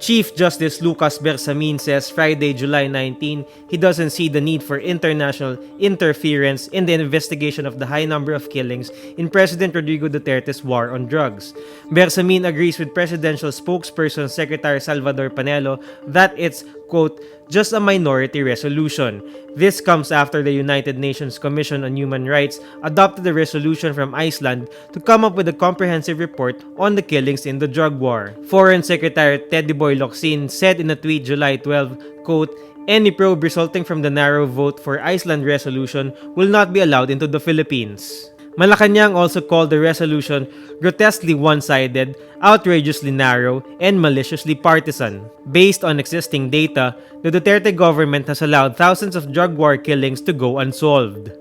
Chief Justice Lucas Bersamin says Friday, July 19, he doesn't see the need for international interference in the investigation of the high number of killings in President Rodrigo Duterte's war on drugs. Bersamin agrees with presidential spokesperson Secretary Salvador Panelo that it's, quote, just a minority resolution. This comes after the United Nations Commission on Human Rights adopted a resolution from Iceland to come up with a comprehensive report on the killings in the drug war. Foreign Secretary Teddy Boy Locsin said in a tweet July 12, quote, any probe resulting from the narrow vote for Iceland resolution will not be allowed into the Philippines. Malacanang also called the resolution grotesquely one-sided, outrageously narrow, and maliciously partisan. Based on existing data, the Duterte government has allowed thousands of drug war killings to go unsolved.